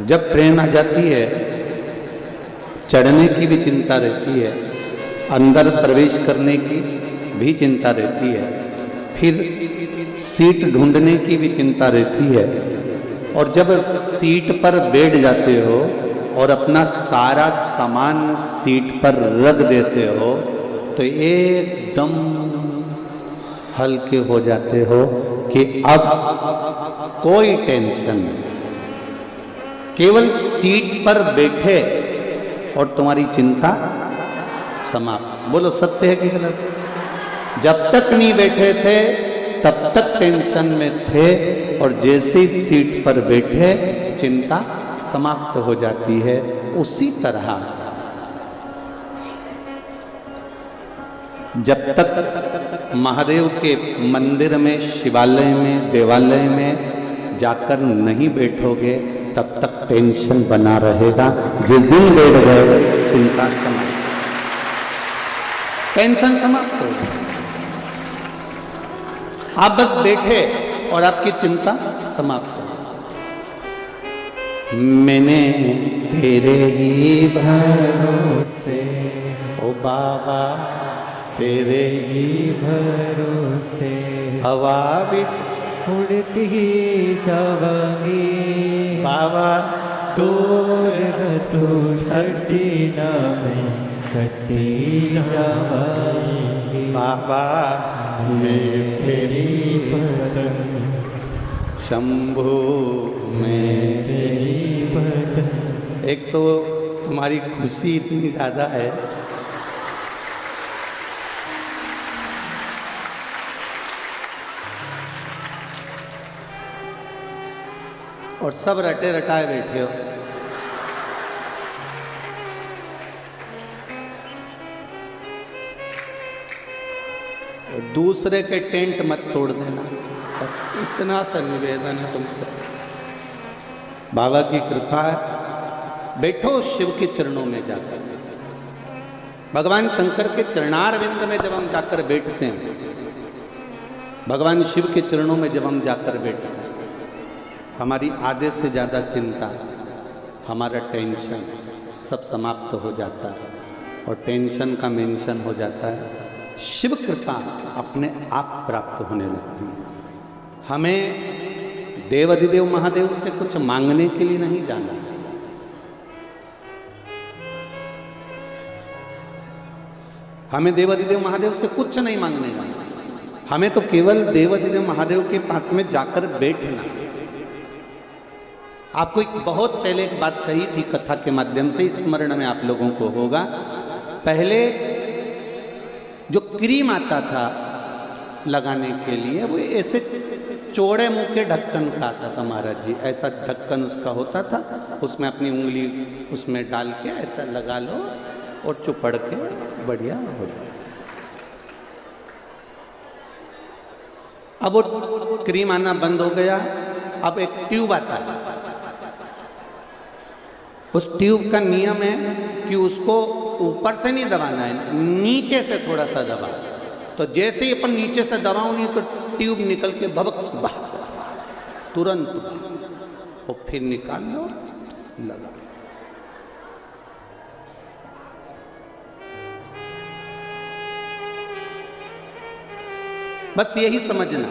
जब ट्रेन आ जाती है, चढ़ने की भी चिंता रहती है, अंदर प्रवेश करने की भी चिंता रहती है, फिर सीट ढूंढने की भी चिंता रहती है, और जब सीट पर बैठ जाते हो और अपना सारा सामान सीट पर रख देते हो तो एकदम हल्के हो जाते हो कि अब कोई टेंशन नहीं, केवल सीट पर बैठे और तुम्हारी चिंता समाप्त। बोलो सत्य है कि गलत है? जब तक नहीं बैठे थे तब तक टेंशन में थे, और जैसे ही सीट पर बैठे चिंता समाप्त हो जाती है। उसी तरह जब तक महादेव के मंदिर में, शिवालय में, देवालय में जाकर नहीं बैठोगे तब तक टेंशन बना रहेगा। जिस दिन बैठ गए चिंता समाप्त, टेंशन समाप्त हो गई। आप बस बैठे और आपकी चिंता समाप्त हो। मैंने तेरे ही भरोसे, ओ बाबा तेरे ही भरोसे, हवा भी उड़ती जावांगी बाबा, डोर तू छड़ी ना मैं कटी जावांगी बाबा, मैं तेरी पतंग शंभू, मैं तेरी पतंग। एक तो तुम्हारी खुशी इतनी ज़्यादा है, और सब रटे रटाए बैठे हो। दूसरे के टेंट मत तोड़ देना, बस इतना सा निवेदन है तुमसे। बाबा की कृपा है, बैठो शिव के चरणों में जाकर। भगवान शंकर के चरणारविंद में जब हम जाकर बैठते हैं, भगवान शिव के चरणों में जब हम जाकर बैठते हैं, हमारी आधे से ज़्यादा चिंता, हमारा टेंशन सब समाप्त हो जाता है, और टेंशन का मेंशन हो जाता है। शिव कृपा अपने आप प्राप्त होने लगती है। हमें देवाधिदेव महादेव से कुछ मांगने के लिए नहीं जाना, हमें देवाधिदेव महादेव से कुछ नहीं मांगने जाना, हमें तो केवल देवाधिदेव महादेव के पास में जाकर बैठना। आपको एक बहुत पहले एक बात कही थी कथा के माध्यम से, स्मरण में आप लोगों को होगा। पहले जो क्रीम आता था लगाने के लिए, वो ऐसे चौड़े मुंह के ढक्कन का आता था महाराज जी, ऐसा ढक्कन उसका होता था, उसमें अपनी उंगली उसमें डाल के ऐसा लगा लो और चुपड़ के बढ़िया हो जाए। अब वो क्रीम आना बंद हो गया, अब एक ट्यूब आता है। उस ट्यूब का नियम है कि उसको ऊपर से नहीं दबाना है, नीचे से थोड़ा सा दबा। तो जैसे ही अपन नीचे से दबाओ नहीं तो ट्यूब निकल के भबक से बाहर, तुरंत, और फिर निकाल लो, लगा। बस यही समझना,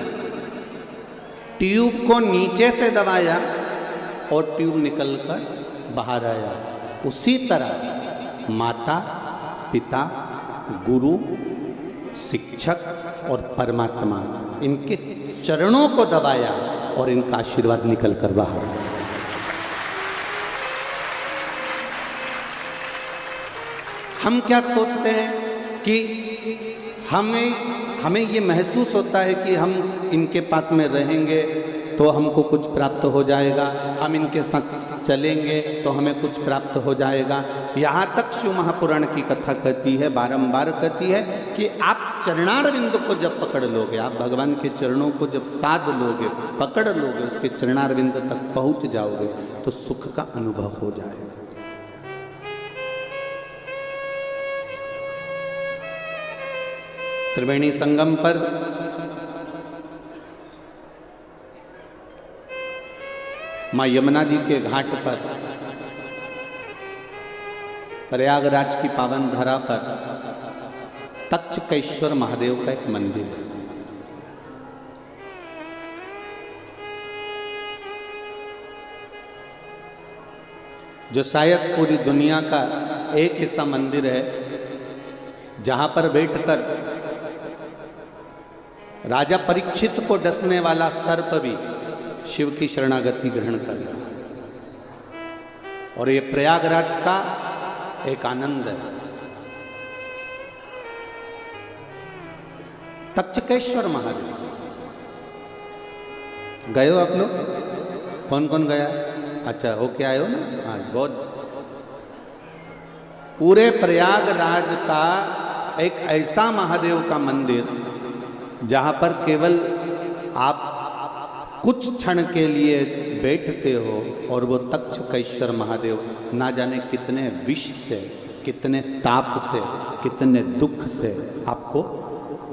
ट्यूब को नीचे से दबाया और ट्यूब निकलकर बाहर आया। उसी तरह माता, पिता, गुरु, शिक्षक और परमात्मा, इनके चरणों को दबाया और इनका आशीर्वाद निकल कर बाहर आया। हम क्या सोचते हैं कि हमें ये महसूस होता है कि हम इनके पास में रहेंगे तो हमको कुछ प्राप्त हो जाएगा, हम इनके साथ चलेंगे तो हमें कुछ प्राप्त हो जाएगा। यहाँ तक शिव महापुराण की कथा कहती है, बारंबार कहती है कि आप चरणारविंद को जब पकड़ लोगे, आप भगवान के चरणों को जब साध लोगे, पकड़ लोगे, उसके चरणारविंद तक पहुँच जाओगे तो सुख का अनुभव हो जाएगा। त्रिवेणी संगम पर माँ यमुना जी के घाट पर, प्रयागराज की पावन धरा पर तक्षकेश्वर महादेव का एक मंदिर है। जो शायद पूरी दुनिया का एक ऐसा मंदिर है जहां पर बैठकर राजा परीक्षित को डसने वाला सर्प भी शिव की शरणागति ग्रहण कर रहा है। और ये प्रयागराज का एक आनंद है। तक्षकेश्वर महादेव गए हो आप लोग? कौन कौन गया? अच्छा, होके आए हो ना? हाँ, बहुत। पूरे प्रयागराज का एक ऐसा महादेव का मंदिर जहां पर केवल आप कुछ क्षण के लिए बैठते हो और वो तक्षकेश्वर महादेव ना जाने कितने विष से, कितने ताप से, कितने दुख से आपको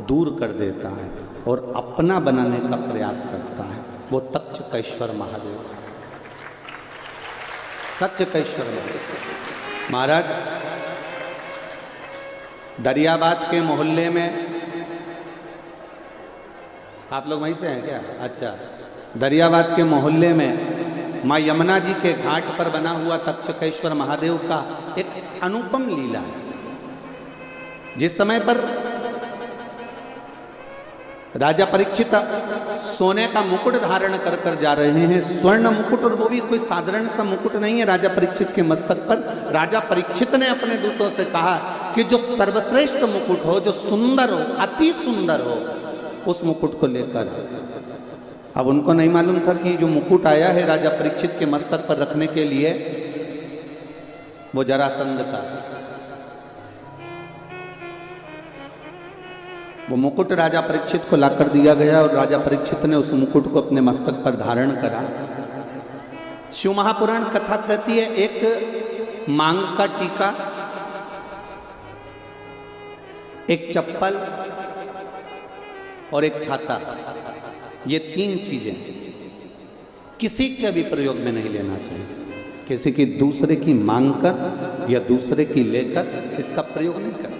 दूर कर देता है और अपना बनाने का प्रयास करता है। वो तक्षकेश्वर महादेव, तक्षकेश्वर महादेव। महाराज, दरियाबाद के मोहल्ले में, आप लोग वहीं से हैं क्या? अच्छा, दरियाबाद के मोहल्ले में माँ यमुना जी के घाट पर बना हुआ तक्षकेश्वर महादेव का एक अनुपम लीला है। जिस समय पर राजा परीक्षित सोने का मुकुट धारण कर कर जा रहे हैं, स्वर्ण मुकुट, और वो भी कोई साधारण सा मुकुट नहीं है राजा परीक्षित के मस्तक पर। राजा परीक्षित ने अपने दूतों से कहा कि जो सर्वश्रेष्ठ मुकुट हो, जो सुंदर हो, अति सुंदर हो, उस मुकुट को लेकर। अब उनको नहीं मालूम था कि जो मुकुट आया है राजा परीक्षित के मस्तक पर रखने के लिए, वो जरासंध का। वो मुकुट राजा परीक्षित को लाकर दिया गया और राजा परीक्षित ने उस मुकुट को अपने मस्तक पर धारण करा। शिव महापुराण कथा कहती है, एक मांग का टीका, एक चप्पल और एक छाता, ये तीन चीजें किसी के भी प्रयोग में नहीं लेना चाहिए। किसी की दूसरे की मांग कर या दूसरे की लेकर इसका प्रयोग नहीं करना।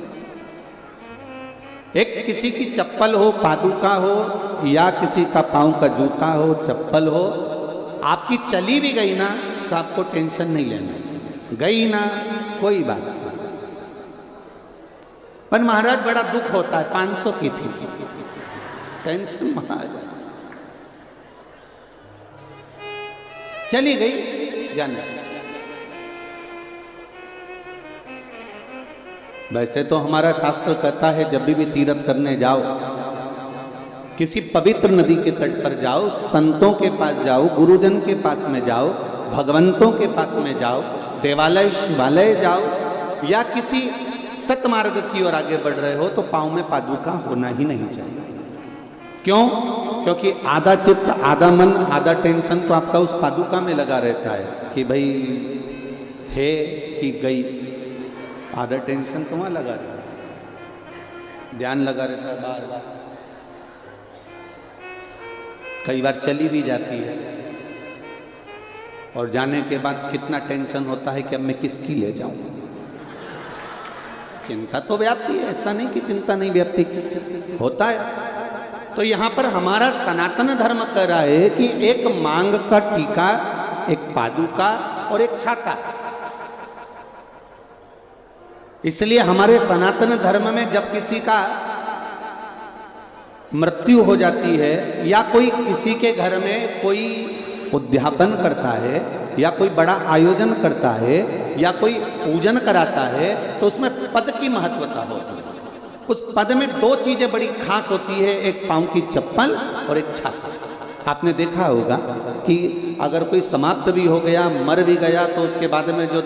एक किसी की चप्पल हो, पादुका हो, या किसी का पांव का जूता हो, चप्पल हो, आपकी चली भी गई ना तो आपको टेंशन नहीं लेना, गई ना कोई बात नहीं। पर महाराज बड़ा दुख होता है, 500 की थी, टेंशन महाराज, चली गई जाने। वैसे तो हमारा शास्त्र कहता है जब भी तीर्थ करने जाओ, किसी पवित्र नदी के तट पर जाओ, संतों के पास जाओ, गुरुजन के पास में जाओ, भगवंतों के पास में जाओ, देवालय शिवालय जाओ, या किसी सतमार्ग की ओर आगे बढ़ रहे हो तो पांव में पादुका होना ही नहीं चाहिए। क्यों? क्योंकि आधा चित्त, आधा मन, आधा टेंशन तो आपका उस पादुका में लगा रहता है कि भाई है कि गई। आधा टेंशन तो वहां लगा रहता है, ध्यान लगा रहता है बार बार। कई बार चली भी जाती है और जाने के बाद कितना टेंशन होता है कि अब मैं किसकी ले जाऊं। चिंता तो व्याप्ति है, ऐसा नहीं कि चिंता नहीं व्याप्ति होता है। तो यहां पर हमारा सनातन धर्म कह रहा है कि एक मांग का टीका, एक पादुका और एक छाता। इसलिए हमारे सनातन धर्म में जब किसी का मृत्यु हो जाती है या कोई किसी के घर में कोई उद्यापन करता है या कोई बड़ा आयोजन करता है या कोई पूजन कराता है तो उसमें पद की महत्वता होती है। उस पद में दो चीजें बड़ी खास होती है, एक पांव की चप्पल और एक छाता। आपने देखा होगा कि अगर कोई समाप्त भी हो गया, मर भी गया, तो उसके बाद में जो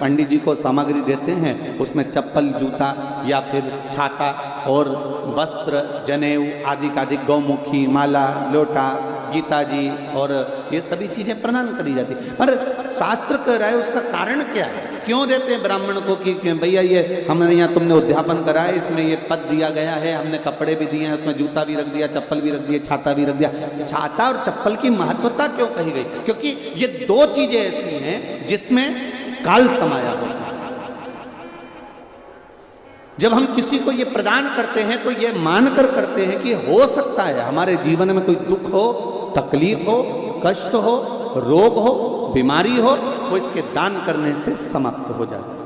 पंडित जी को सामग्री देते हैं उसमें चप्पल, जूता या फिर छाता और वस्त्र, जनेऊ आदि का आदि, गौमुखी, माला, लोटा, गीता जी और ये सभी चीजें प्रदान करी जाती। पर शास्त्र कह रहा है उसका कारण क्या है? क्यों देते हैं ब्राह्मण को कि भैया ये हमारे यहाँ तुमने उद्यापन करा है, इसमें ये पद दिया गया है, हमने कपड़े भी दिए हैं, उसमें जूता भी रख दिया, चप्पल भी रख दिया, छाता भी रख दिया। छाता और चप्पल की महत्वता क्यों कही गई? क्योंकि ये दो चीजें ऐसी हैं जिसमें काल समाया होता है। जब हम किसी को ये प्रदान करते हैं तो ये मानकर करते हैं कि हो सकता है हमारे जीवन में कोई दुख हो, तकलीफ हो, कष्ट हो, रोग हो, बीमारी हो, वो इसके दान करने से समाप्त हो जाए।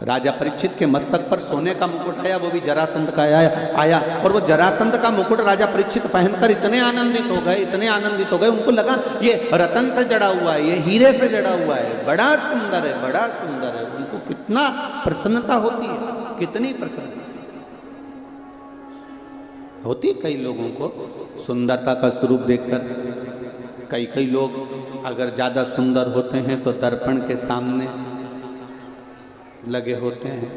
राजा परीक्षित के मस्तक पर सोने का मुकुट आया, वो भी जरासंध का आया और वो जरासंध का मुकुट राजा परीक्षित पहनकर इतने आनंदित हो गए, इतने आनंदित हो गए, उनको लगा ये रतन से जड़ा हुआ है, ये हीरे से जड़ा हुआ है, बड़ा सुंदर है, बड़ा सुंदर है। उनको कितना प्रसन्नता होती है, कितनी प्रसन्नता होती। कई लोगों को सुंदरता का स्वरूप देखकर कई लोग अगर ज्यादा सुंदर होते हैं तो दर्पण के सामने लगे होते हैं।